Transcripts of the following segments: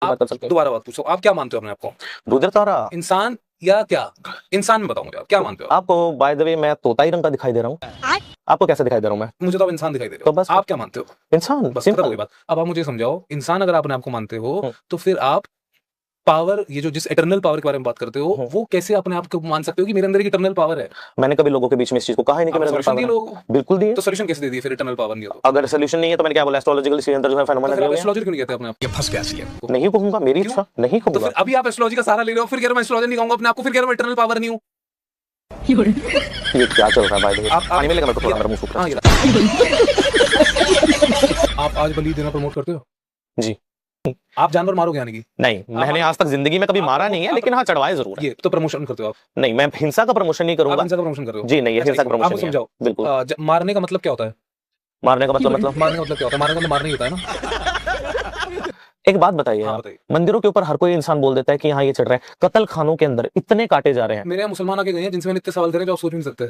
बात कर सकते हैं। दोबारा बात पूछो, आप क्या मानते हो अपने आपको? रुद्र तारा इंसान या क्या? इंसान में बताओ मुझे, आप क्या मानते हो? आपको बाय द वे मैं तोताई रंग का दिखाई दे रहा हूँ। आपको कैसे दिखाई दे रहा हूँ मैं? मुझे तो आप इंसान दिखाई दे रहे तो हो। बस आप क्या मानते हो? इंसान, बस खत्म हो सिंपल। गई बात। अब आप मुझे समझाओ, इंसान अगर आप अपने आप को मानते हो तो फिर आप पावर, ये जो जिस इटर्नल पावर के बारे में बात करते हो, वो कैसे अपने आप को मान सकते हो कि मेरे अंदर एक इटर्नल पावर है? मैंने कभी लोगों के बीच में इस चीज को कहा ही नहीं कि मेरे अंदर सॉल्यूशन पावर दिए है। लोगों को, बिल्कुल दिए। तो सॉल्यूशन कैसे दे दिए फिर इटर्नल पावर नहीं हो तो? अगर सोल्यूशन नहीं है तो मैंने क्या बोला, एस्ट्रोलॉजिकल इसके अंदर जो है तो फेनोमेना फिर आप दिए हुए एस्ट्रोलॉजर क्यों नहीं कहते अपने आप? ये फंस गया इसलिए आपको। नहीं कहूंगा, मेरी इच्छा नहीं तो कहूंगा। फिर अभी आप एस्ट्रोलॉजी का सहारा ले रहे हो, फिर कह रहे हो मैं एस्ट्रोलॉजर नहीं कहूंगा अपने आपको, फिर कह रहे हो मैं इटर्नल पावर नहीं हूं। ये क्या चल रहा है भाई? आप पानी में लगा मेरे को, थोड़ा मेरा मुंह सूख रहा हाँ, आप आज बलि देना प्रमोट करते हो? जी। आप जानवर मारोगे यानी कि? नहीं, मैंने आज तक जिंदगी में कभी मारा नहीं है, लेकिन हाँ चढ़वाए जरूर है। ये तो प्रमोशन करते हो आप? नहीं, मैं हिंसा का प्रमोशन नहीं आप करूंगा। हिंसा का प्रमोशन कर रहे हो? जी नहीं, ये हिंसा का प्रमोशन आपको नहीं है। समझाओ, बिल्कुल। मारने का मतलब क्या होता है? मारने का मतलब मारने का मतलब क्या होता है? मारने का मतलब मारना ही होता है ना? एक बात बताइए हाँ, आप, बताइए। मंदिरों के ऊपर हर कोई इंसान बोल देता है कि हाँ ये चढ़ रहा है, कत्ल खानों के अंदर इतने काटे जा रहे हैं। मेरे यहाँ मुसलमान आके गए हैं जिनसे मैंने इतने सवाल करे जो आप सोच भी नहीं सकते।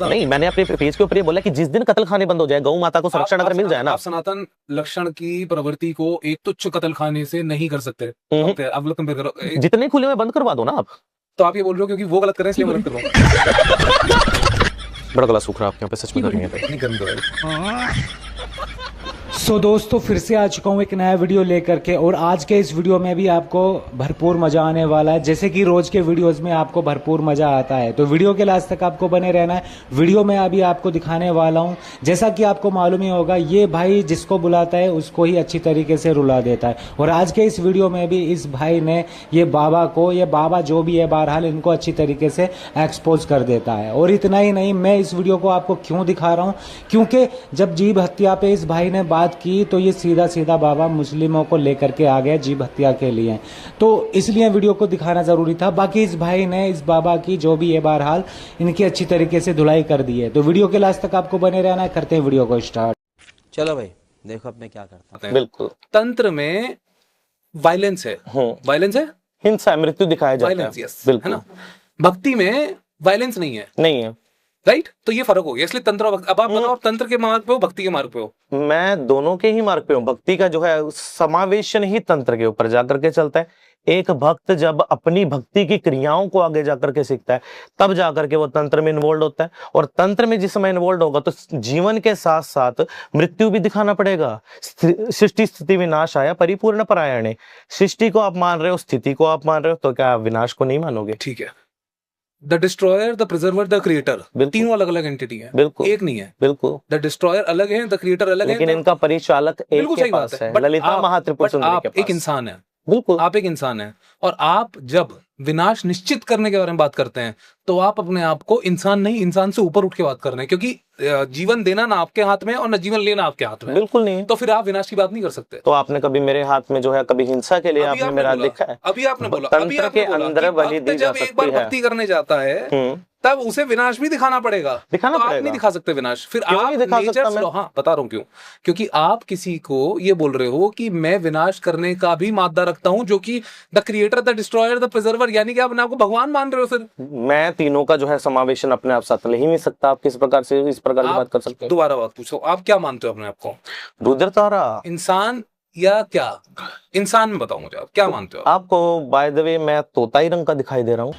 नहीं, मैंने अपने पेज के ऊपर ये बोला कि जिस दिन कत्ल खाने बंद हो जाए, गौ माता को संरक्षण अगर मिल जाए ना। आप सनातन लक्षण की प्रवृत्ति को एक तुच्छ कत्ल खाने से नहीं कर सकते। आप लोग कंपेयर करो, जितने खुले में बंद करवा दो ना आप। तो आप ये बोल रहे हो क्योंकि वो गलत कर रहे हैं इसलिए गलत कर रहा हूं। बड़ा गला सूख रहा है आपके यहाँ पे, सच में गर्मी है। नहीं गर्मी तो है। सो दोस्तों, फिर से आ चुका हूँ एक नया वीडियो लेकर के, और आज के इस वीडियो में भी आपको भरपूर मजा आने वाला है। जैसे कि रोज के वीडियोस में आपको भरपूर मजा आता है, तो वीडियो के लास्ट तक आपको बने रहना है। वीडियो में अभी आपको दिखाने वाला हूँ, जैसा कि आपको मालूम ही होगा, ये भाई जिसको बुलाता है उसको ही अच्छी तरीके से रुला देता है। और आज के इस वीडियो में भी इस भाई ने ये बाबा जो भी है, बहरहाल इनको अच्छी तरीके से एक्सपोज कर देता है। और इतना ही नहीं, मैं इस वीडियो को आपको क्यों दिखा रहा हूँ, क्योंकि जब जीभ हत्या पे इस भाई ने बात की तो ये सीधा सीधा बाबा मुस्लिमों को लेकर के आ गया जीभ हत्या के लिए, तो इसलिए वीडियो को दिखाना जरूरी था। बाकी इस भाई ने इस बाबा की जो भी है, बहरहाल इनकी अच्छी तरीके से धुलाई कर दी है। तो वीडियो के लास्ट तक आपको बने रहना है। करते हैं वीडियो को स्टार्ट। चलो भाई, देखो अब मैं क्या करता हूँ। बिल्कुल। तंत्र में वायलेंस है, वायलेंस है, हिंसा, मृत्यु दिखाया जाता वायलेंस, है। यस, बिल्कुल। है ना? भक्ति में वायलेंस नहीं है, नहीं है, राइट? तो ये फर्क हो गया, इसलिए तंत्र। अब आप बताओ, आप तंत्र के मार्ग पे हो, भक्ति के मार्ग पे हो? मैं दोनों के ही मार्ग पे हूँ। भक्ति का जो है समावेशन ही तंत्र के ऊपर जाकर के चलता है। एक भक्त जब अपनी भक्ति की क्रियाओं को आगे जाकर के सीखता है, तब जाकर के वो तंत्र में इन्वॉल्व होता है। और तंत्र में जिस समय इन्वॉल्व होगा तो जीवन के साथ साथ मृत्यु भी दिखाना पड़ेगा। सृष्टि स्थिति विनाश आया परिपूर्ण परायणे। सृष्टि को आप मान रहे हो, स्थिति को आप मान रहे हो, तो क्या आप विनाश को नहीं मानोगे? ठीक है। The destroyer, the preserver, the creator, तीनों अलग अलग एंटिटी है, बिल्कुल एक नहीं है। बिल्कुल। द डिस्ट्रॉयर अलग है, द क्रिएटर अलग है, लेकिन इनका परिचालक एक बिल्कुल के सही बात पास है। है, ललिता महात्रिपुर सुंदरी आप के पास। एक इंसान है, बिल्कुल। आप एक इंसान है, और आप जब विनाश निश्चित करने के बारे में बात करते हैं तो आप अपने आप को इंसान नहीं, इंसान से ऊपर उठ के बात कर रहे हैं, क्योंकि जीवन देना ना आपके हाथ में और ना जीवन लेना आपके हाथ में। बिल्कुल नहीं। तो फिर आप विनाश की बात नहीं कर सकते। तो आपने कभी मेरे हाथ में जो है, कभी हिंसा के लिए आपने मेरा देखा है? अभी आपने बोला, तंत्र के अंदर बलि दी जा जब एक बार सकती है। भक्ति करने जाता है तब उसे विनाश भी दिखाना पड़ेगा। दिखाना तो पड़ेगा। आप नहीं दिखा सकते विनाश, फिर क्यों आप नहीं दिखा नेचर सकता मैं? हाँ, बता रहा हूँ क्यों। क्योंकि आप किसी को ये बोल रहे हो कि मैं विनाश करने का भी मादा रखता हूँ, जो कि the creator, the destroyer, the preserver, यानी कि आप अपने आपको भगवान मान रहे हो। फिर मैं तीनों का जो है समावेशन अपने आप साथ ले ही नहीं सकता। आप किस प्रकार से इस प्रकार की बात कर सकते हो? दोबारा बात पूछो, आप क्या मानते हो अपने आपको? रुद्र तारा इंसान या क्या? इंसान में बताओ मुझे, आप क्या मानते हो? आपको बाय द वे मैं तोताई रंग का दिखाई दे रहा हूँ।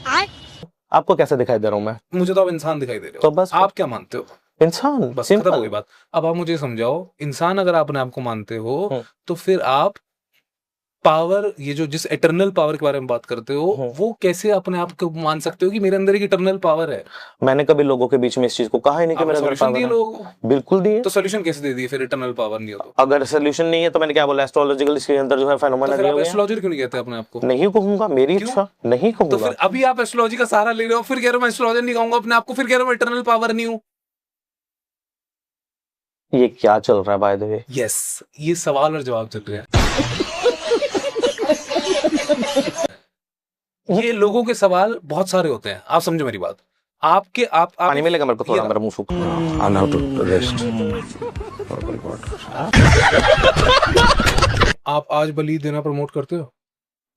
आपको कैसे दिखाई दे रहा हूँ मैं? मुझे तो आप इंसान दिखाई दे रहे हो। तो बस आप क्या मानते हो? इंसान, बस सिंपल। खत्म हो गई बात। अब आप मुझे समझाओ, इंसान अगर आप अपने आप को मानते हो तो फिर आप पावर, ये जो जिस इटर्नल पावर के बारे में बात करते हो, वो कैसे अपने आप को मान सकते हो कि मेरे अंदर एक इटर्नल पावर है? मैंने कभी लोगों के बीच में इस चीज को कहा ही नहीं कि मेरे अंदर पावर है। लोगों को बिल्कुल दिए। तो सॉल्यूशन कैसे दे दिए फिर इटर्नल पावर नहीं हो तो? अगर सोल्यूशन नहीं है तो मैंने क्या बोला, एस्ट्रोलॉजिकल इसके अंदर जो है फेनोमेना दिया हुआ है। एस्ट्रोलॉजर क्यों नहीं कहते अपने आप को? नहीं कहूंगा, मेरी इच्छा नहीं कहूंगा। तो फिर अभी आप एस्ट्रोलॉजी का सहारा ले रहे हो, फिर कह रहे हो मैं एस्ट्रोलॉजर नहीं कहूंगा अपने आप को, फिर कह रहे हो मैं इटर्नल पावर नहीं हूँ। ये क्या चल रहा है बाय द वे? यस, ये सवाल और जवाब चल रहा है। ये लोगों के सवाल बहुत सारे होते हैं, आप समझो मेरी बात। आपके आप पानी में लगा मेरे को, थोड़ा मेरा मुंह सूख रहा है। आप आज बलि देना प्रमोट करते हो?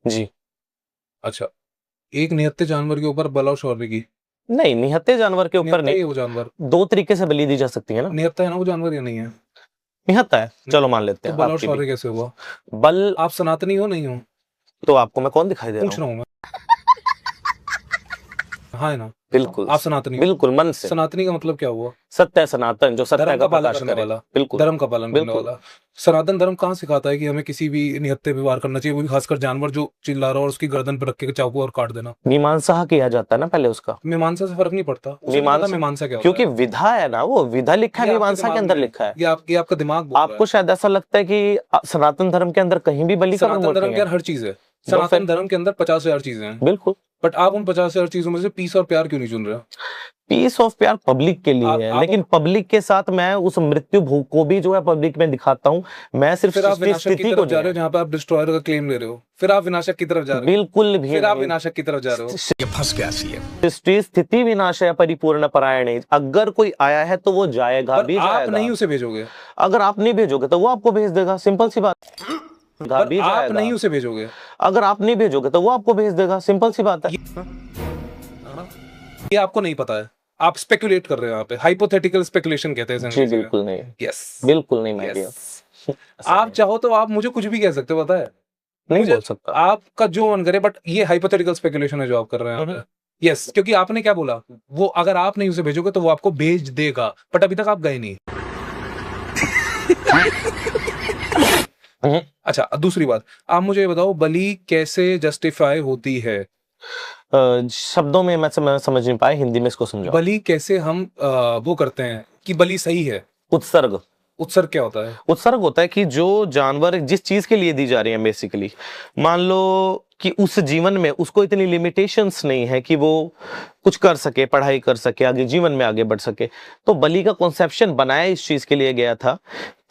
जी। अच्छा, एक निहत्थे जानवर के ऊपर बलाव शौर्य की? नहीं, निहत्थे जानवर के ऊपर नहीं। वो जानवर दो तरीके से बलि दी जा सकती है ना। निहत्था है ना वो जानवर या नहीं है? निहत्ता है, चलो मान लेते तो हैं बल और आपकी शौर्य भी। कैसे हुआ? बल, आप सनातनी हो नहीं हो? तो आपको मैं कौन दिखाई दे रहा पूछ हूँ? रहा हूँ मैं। हाँ है ना? बिल्कुल, आप सनातनी हो? बिल्कुल मन से। सनातनी का मतलब क्या हुआ? सत्य सनातन, जो सत्य धर्म का का पालन प्रकाश करने करे। वाला। बिल्कुल, धर्म का पालन करने बिल्कुल। वाला। सनातन धर्म कहाँ सिखाता है कि हमें किसी भी निहत्थे पे वार करना चाहिए, वो भी खासकर जानवर जो चिल्ला रहा हो और उसकी गर्दन पर रख के चाकू और काट देना? मीमांसा किया जाता है ना पहले उसका। मीमांसा से फर्क नहीं पड़ता, उसे नहीं पता मीमांसा क्या होता क्योंकि है। विधा है ना, वो विधा लिखा है, ये आपके मीमांसा के दिमाग अंदर में है। लिखा है। ये आपका दिमाग बोल रहा आपको है। शायद ऐसा लगता है कि सनातन धर्म के अंदर कहीं भी बलि का सनातन प्रमोट धर्म नहीं के है। अंदर हर चीज है। तो सनातन फिर धर्म के अंदर 50,000 चीजें हैं, बिल्कुल, बट आप उन 50,000 चीजों में से पीस और प्यार क्यों नहीं चुन रहे? पीस ऑफ प्यार पब्लिक के लिए है, आप- लेकिन पब्लिक के साथ मैं उस मृत्यु भूख को भी जो है पब्लिक में दिखाता हूँ। मैं सिर्फ फिर आप सृष्टि विनाशक की स्थिति को तरफ जा नहीं रहे हो, है। जहां पे आप डिस्ट्रॉयर का क्लेम ले रहे हो। फिर आप विनाशक की तरफ जा रहे हो। बिल्कुल भी फिर आप नहीं। विनाशक की तरफ जा रहे हो। सृष्टि स्थिति विनाशय परिपूर्ण परायणे, अगर कोई आया है तो वो जाएगा पर भी आप जाएगा। नहीं उसे भेजोगे। अगर आप नहीं भेजोगे तो वो आपको भेज देगा, सिंपल सी बात। पर भी आप जाएगा। नहीं उसे भेजोगे। अगर आप नहीं भेजोगे तो वो आपको भेज देगा, सिंपल सी बात है। ये आपको नहीं पता है, आप स्पेकुलेट कर रहे हो यहाँ पे। हाइपोथेटिकल स्पेकुलेशन कहते हैं इसे जी अंग्रेजी में। बिल्कुल नहीं, यस, बिल्कुल नहीं मैं यस। आप चाहो तो आप मुझे कुछ भी कह सकते हो, पता है? नहीं मुझे बोल सकता। आपका जो मन करे, बट ये हाइपोथेटिकल स्पेकुलेशन है जो आप कर रहे हैं यहाँ पे। यस, क्योंकि आपने क्या बोला, वो अगर आप नहीं उसे भेजोगे तो वो आपको भेज देगा, बट अभी तक आप गए नहीं। अच्छा, दूसरी बात, आप मुझे ये बताओ, बलि कैसे जस्टिफाई होती है? शब्दों में मैं समझ नहीं पाया, हिंदी में इसको समझाओ। बलि कैसे हम वो करते हैं कि बलि सही है? उत्सर्ग। उत्सर्ग क्या होता है? उत्सर्ग होता है कि जो जानवर जिस चीज के लिए दी जा रही है, बेसिकली मान लो कि उस जीवन में उसको इतनी लिमिटेशंस नहीं है कि वो कुछ कर सके, पढ़ाई कर सके, आगे जीवन में आगे बढ़ सके, तो बलि का कॉन्सेप्शन बनाया इस चीज के लिए गया था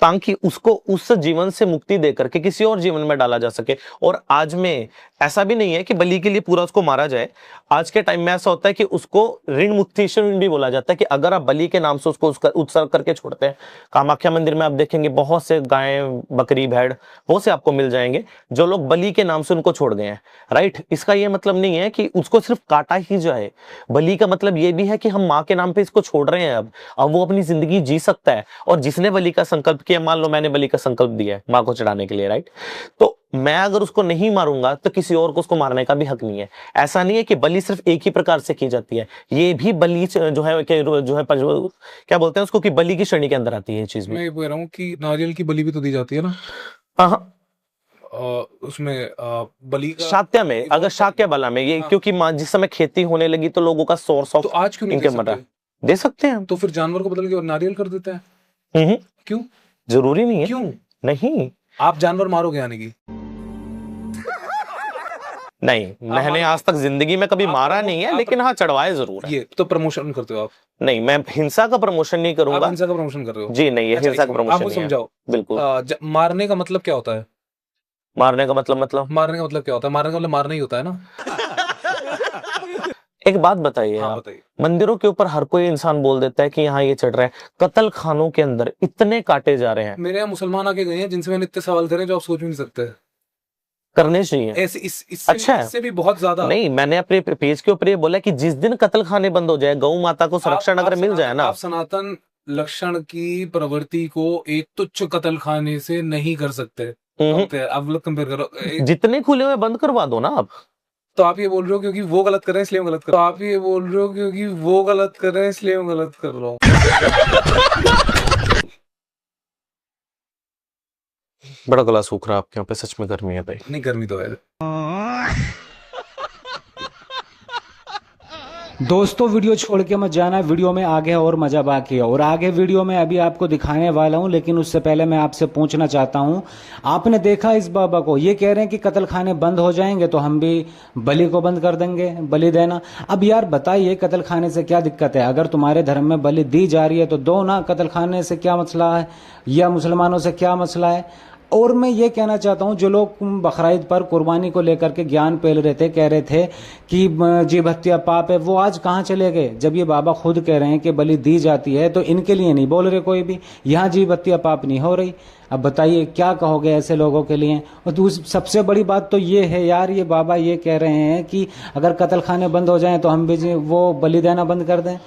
ताकि उसको उस जीवन से मुक्ति दे करके किसी और जीवन में डाला जा सके। और आज में ऐसा भी नहीं है कि बलि के लिए पूरा उसको मारा जाए। आज के टाइम में ऐसा होता है कि उसको ऋण मुक्तिशन भी बोला जाता है कि अगर आप बलि के नाम से उसको उत्सर्ग करके छोड़ते हैं। कामाख्या मंदिर में आप देखेंगे बहुत से गाय, बकरी, भेड़ बहुत से आपको मिल जाएंगे जो लोग बलि के नाम से उनको छोड़ गए हैं। राइट, इसका ये मतलब नहीं है कि उसको सिर्फ काटा ही जाए। बलि का मतलब ये भी है कि हम माँ के नाम पे इसको छोड़ रहे हैं। अब वो अपनी जिंदगी जी सकता है। और जिसने बलि का संकल्प किया, मान लो मैंने बलि का संकल्प दिया है माँ को चढ़ाने के लिए, राइट, तो मैं अगर उसको नहीं मारूंगा तो किसी और को उसको मारने का भी हक नहीं है। ऐसा नहीं है कि बलि सिर्फ एक ही प्रकार से की जाती है। ये भी बलि जो है क्या बोलते हैं उसको, कि बलि की श्रेणी के अंदर आती है ये चीज भी। मैं ये बोल रहा हूँ कि नारियल की बलि भी तो दी जाती है ना। हाँ, उसमें बलि का शाक्य में, अगर शाक्य बला में ये, क्योंकि जिस समय खेती होने लगी तो लोगों का सोर्स ऑफ तो आज क्यों नहीं दे इनकम सकते? दे सकते हैं हम। तो फिर जानवर को बदल के नारियल कर देते हैं। क्यों? जरूरी नहीं है। क्यों? नहीं, आप जानवर मारोगे यानी कि? नहीं, मैंने आज तक जिंदगी में कभी मारा नहीं है, लेकिन हाँ चढ़वाए जरूर है। ये तो प्रमोशन करते हो आप? नहीं, मैं हिंसा का प्रमोशन नहीं आप करूंगा। हिंसा का प्रमोशन कर रहे हो? जी नहीं, ये अच्छा, हिंसा का प्रमोशन आप मुझे नहीं है। समझाओ। बिल्कुल। मारने का मतलब क्या होता है? मारने का मतलब मारने का मतलब क्या होता है? मारने का मतलब मारना ही होता है ना। एक बात बताइए हाँ, आप, बताइए। मंदिरों के ऊपर हर कोई इंसान बोल देता है कि यहाँ ये चढ़ रहा है, कत्ल खानों के अंदर इतने काटे जा रहे हैं। मेरे यहाँ मुसलमान आके गए हैं जिनसे मैंने इतने सवाल करे जो आप सोच भी नहीं सकते। करने चाहिए ऐसे इससे अच्छा है। इससे भी बहुत ज्यादा। नहीं, मैंने अपने पेज के ऊपर ये बोला कि जिस दिन कत्ल खाने बंद हो जाए, गौ माता को संरक्षण अगर मिल जाए ना। आप सनातन लक्षण की प्रवृत्ति को एक तुच्छ कत्ल खाने से नहीं कर सकते। आप लोग कंपेयर करो। जितने खुले हुए बंद करवा दो ना आप। तो आप ये बोल रहे हो क्योंकि वो गलत कर रहे हैं इसलिए मैं गलत कर रहा हूं। आप ये बोल रहे हो क्योंकि वो गलत कर रहे हैं इसलिए मैं गलत कर रहा हूँ। बड़ा गला सूख रहा है आपके यहाँ पे, सच में गर्मी है भाई। नहीं, गर्मी तो है। दोस्तों वीडियो छोड़ के मत जाना, वीडियो में आगे और मजा बाकी है और आगे वीडियो में अभी आपको दिखाने वाला हूं। लेकिन उससे पहले मैं आपसे पूछना चाहता हूं, आपने देखा इस बाबा को, ये कह रहे हैं कि कत्ल खाने बंद हो जाएंगे तो हम भी बलि को बंद कर देंगे, बलि देना। अब यार बताइए, कत्ल खाने से क्या दिक्कत है? अगर तुम्हारे धर्म में बलि दी जा रही है तो दो ना, कत्ल खाने से क्या मसला है? या मुसलमानों से क्या मसला है? और मैं ये कहना चाहता हूँ, जो लोग बकरीद पर कुर्बानी को लेकर के ज्ञान फैल रहे थे, कह रहे थे कि जीव हत्या पाप है, वो आज कहाँ चले गए? जब ये बाबा खुद कह रहे हैं कि बलि दी जाती है, तो इनके लिए नहीं बोल रहे कोई भी, यहाँ जीव हत्या पाप नहीं हो रही। अब बताइए क्या कहोगे ऐसे लोगों के लिए? और सबसे बड़ी बात तो ये है यार, ये बाबा ये कह रहे हैं कि अगर कत्ल खाने बंद हो जाएं तो हम भी वो बलि देना बंद कर दें।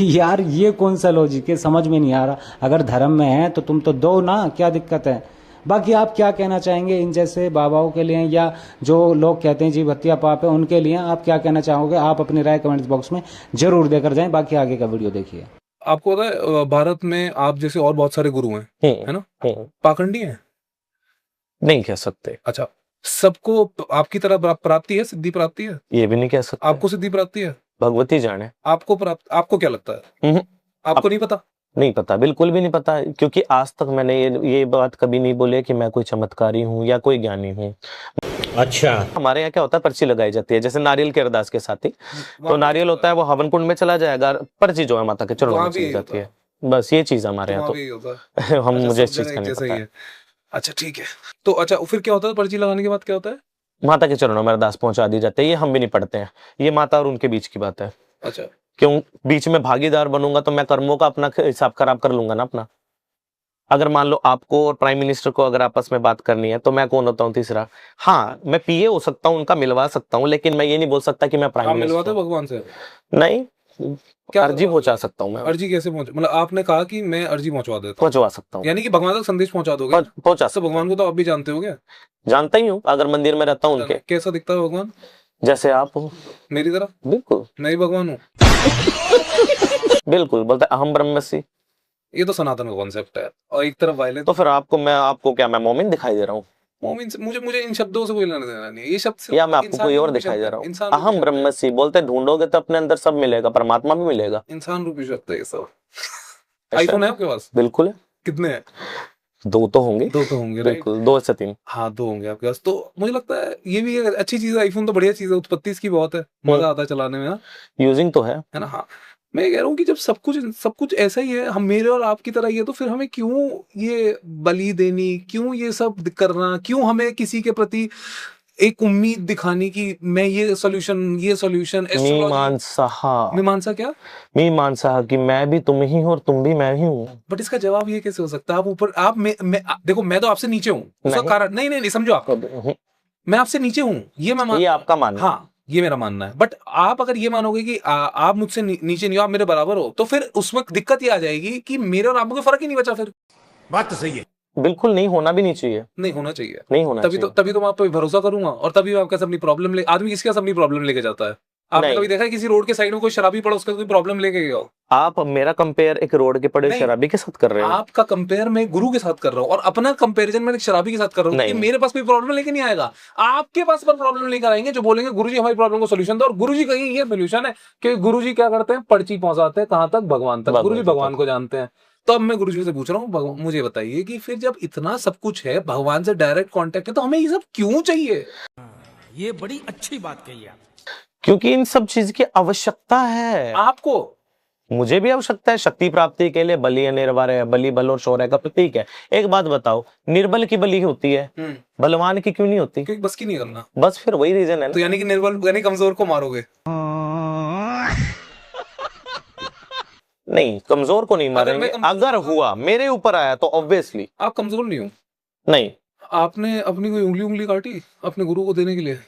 यार ये कौन सा लॉजिक है, समझ में नहीं आ रहा। अगर धर्म में है तो तुम तो दो ना, क्या दिक्कत है? बाकी आप क्या कहना चाहेंगे इन जैसे बाबाओं के लिए, या जो लोग कहते हैं जीव हत्या पाप है उनके लिए आप क्या कहना चाहोगे? आप अपनी राय कमेंट्स बॉक्स में जरूर देकर जाएं। बाकी आगे का वीडियो देखिए। आपको पता है भारत में आप जैसे और बहुत सारे गुरु हैं, है ना, पाखंडी हैं? नहीं कह सकते। अच्छा, सबको आपकी तरह प्राप्ति है, सिद्धि प्राप्ति है? ये भी नहीं कह सकते। आपको सिद्धि प्राप्ति है? भगवती जाने। आपको आपको क्या लगता है? आपको नहीं पता? नहीं पता, बिल्कुल भी नहीं पता, क्योंकि आज तक मैंने ये बात कभी नहीं बोली कि मैं कोई चमत्कारी हूँ या कोई ज्ञानी हूँ। अच्छा, हमारे यहाँ क्या होता है, पर्ची लगाई जाती है, जैसे नारियल के अरदास के साथ ही, तो नारियल होता है वो हवन कुंड में चला जाएगा, पर्ची जो है माता के चरणों में चली जाती है। बस ये चीज हमारे यहाँ तो हम मुझे इस चीज का नहीं पता है। अच्छा ठीक है, तो अच्छा फिर क्या होता है पर्ची लगाने के बाद क्या होता है? माता के चरणों में अरदास पहुंचा दी जाती है। ये हम भी नहीं पढ़ते हैं, ये माता और उनके बीच की बात है। अच्छा, क्यों बीच में भागीदार बनूंगा तो मैं कर्मों का अपना हिसाब खराब कर लूंगा ना अपना। अगर मान लो आपको और प्राइम मिनिस्टर को अगर आपस में बात करनी है तो मैं कौन होता हूँ तीसरा? हाँ, मैं पीए हो सकता हूँ, उनका मिलवा सकता हूँ, लेकिन मैं ये नहीं बोल सकता कि मैं प्राइम मिनिस्टर। मिलवाते भगवान से? नहीं, क्या अर्जी पहुंचा सकता हूँ मैं। अर्जी कैसे पहुंचा? मतलब आपने कहा कि मैं अर्जी पहुंचा देता हूं, पहुंचवा सकता हूँ, यानी कि भगवान तक संदेश पहुंचा दोगे? पहुंचा। तो भगवान को तो आप भी जानते हो क्या? जानता ही हूँ, अगर मंदिर में रहता हूँ उनके। कैसा दिखता है भगवान? जैसे आप हो, मेरी तरह? बिल्कुल, मैं ही भगवान हूँ। बिल्कुल, बोलते अहम ब्रह्मस्मि। ये तो सनातन का कॉन्सेप्ट है, और एक तरफ वायलेंस। तो फिर आपको क्या मैं मोमिन दिखाई दे रहा हूँ? मोमिन से मुझे इन शब्दों से कोई लेना देना नहीं है। ये शब्द या मैं आपको कोई और दिखाई दे रहा हूँ? अहम ब्रह्मस्मि बोलते ढूंढोगे तो अपने अंदर सब मिलेगा, परमात्मा भी मिलेगा। इंसान रूपी शब्द है ये सब। आईफोन है आपके पास? बिल्कुल है। कितने हैं? दो तो होंगे। बिल्कुल, 2 से 3। हाँ, 2 होंगे आपके पास। तो मुझे लगता है ये भी एक अच्छी चीज है। आईफोन तो बढ़िया चीज है, उत्पत्ति इसकी बहुत है, मजा आता है चलाने में। यूजिंग तो है ना? हाँ, मैं कह रहा हूँ कि जब सब कुछ ऐसा ही है, हम मेरे और आपकी तरह ही है, तो फिर हमें क्यों ये बलि देनी, क्यों ये सब करना, क्यों हमें किसी के प्रति एक उम्मीद दिखानी कि मैं ये सॉल्यूशन मीमांसा क्या? मीमांसा कि मैं भी तुम ही हूँ और तुम भी मैं ही हूँ। बट इसका जवाब ये कैसे हो सकता है? आप ऊपर, आप देखो, मैं तो आपसे नीचे हूँ, उसका कारण नहीं समझो आप, मैं आपसे नीचे हूँ, ये आपका मानना। हाँ, ये मेरा मानना है। बट आप अगर ये मानोगे कि आप मुझसे नीचे नहीं हो, आप मेरे बराबर हो, तो फिर उस वक्त दिक्कत ये आ जाएगी कि मेरे और आपको फर्क ही नहीं बचा। फिर बात तो सही है। बिल्कुल नहीं होना भी नहीं चाहिए। नहीं होना चाहिए, नहीं होना चाहिए। तभी तो मैं आप पे भरोसा करूंगा, और तभी आपका अपनी प्रॉब्लम आदमी किसके पास अपनी प्रॉब्लम लेके जाता है? आपने कभी देखा है किसी रोड के साइड में कोई शराबी पड़ा, उसका कोई प्रॉब्लम लेके गया? आप मेरा कंपेयर एक रोड के पड़े शराबी के साथ कर रहे हो। आपका कंपेयर मैं गुरु के साथ कर रहा हूँ, और अपना कंपैरिजन मैं शराबी के साथ कर रहा हूँ। मेरे पास कोई प्रॉब्लम लेके नहीं आएगा, आपके पास पर प्रॉब्लम लेकर आएंगे, जो बोलेंगे गुरुजी हमारी प्रॉब्लम को सोल्यूशन दो। और गुरुजी का ये सोल्यूशन है कि गुरुजी क्या करते हैं? पर्ची पहुंचाते हैं कहां तक? भगवान तक। गुरुजी भगवान को जानते हैं। तो अब मैं गुरुजी से पूछ रहा हूँ, मुझे बताइए कि फिर जब इतना सब कुछ है, भगवान से डायरेक्ट कांटेक्ट है, तो हमें ये सब क्यों चाहिए? ये बड़ी अच्छी बात कही आप। क्योंकि इन सब चीज की आवश्यकता है आपको, मुझे भी आवश्यकता है। शक्ति प्राप्ति के लिए बलि निर्वार, बलि बल और शौर्य का प्रतीक है। एक बात बताओ, निर्बल की बलि होती है, बलवान की क्यों नहीं होती? क्योंकि बस की नहीं करना। बस फिर वही रीजन है। तो यानी कि निर्बल यानी कमजोर को मारोगे? नहीं, कमजोर को नहीं मारेंगे। अगर हुआ मेरे ऊपर आया तो ऑब्वियसली। आप कमजोर नहीं हो? नहीं। आपने अपनी कोई उंगली काटी अपने गुरु को देने के लिए?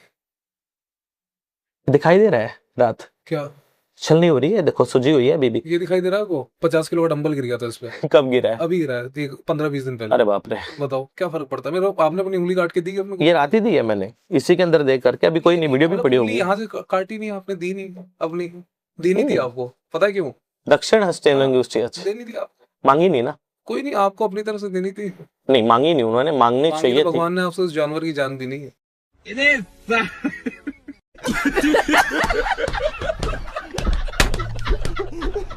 दिखाई दे रहा है रात? क्या छल नहीं हो रही है? देखो सुजी हुई है अभी भी। ये दिखाई दे रहा है आपको? 50 किलो का डंबल गिर गया था इस पे। कब गिरा है? अभी गिरा है, 15-20 दिन पहले। अरे बाप रे। बताओ क्या फर्क पड़ता है? मेरे आपने अपनी उंगली काट के दी अपने? ये रात ही दी है मैंने, इसी के अंदर देख करके। अभी कोई नहीं, वीडियो भी पड़ी होगी। यहाँ से काटी नहीं आपने, दी नहीं अपनी, दी नहीं थी आपको? पता है क्यों? दक्षिण हस्ते देनी थी आपको, नहीं नहीं ना? कोई नहीं, आपको अपनी तरफ से देनी थी। नहीं मांगी नहीं उन्होंने, मांगनी चाहिए। भगवान ने आपसे उस जानवर की जान दी नहीं है।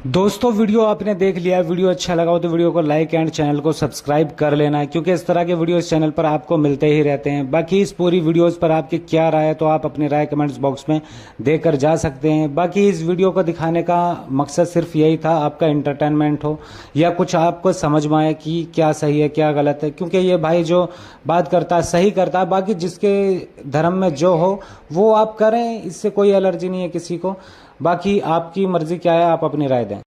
दोस्तों वीडियो आपने देख लिया, वीडियो अच्छा लगा हो तो वीडियो को लाइक एंड चैनल को सब्सक्राइब कर लेना, क्योंकि इस तरह के वीडियो इस चैनल पर आपको मिलते ही रहते हैं। बाकी इस पूरी वीडियोस पर आपकी क्या राय है तो आप अपनी राय कमेंट्स बॉक्स में देकर जा सकते हैं। बाकी इस वीडियो को दिखाने का मकसद सिर्फ यही था, आपका इंटरटेनमेंट हो या कुछ आपको समझ में आए कि क्या सही है क्या गलत है, क्योंकि ये भाई जो बात करता है सही करता है। बाकी जिसके धर्म में जो हो वो आप करें, इससे कोई एलर्जी नहीं है किसी को। बाकी आपकी मर्जी क्या है, आप अपनी राय दें।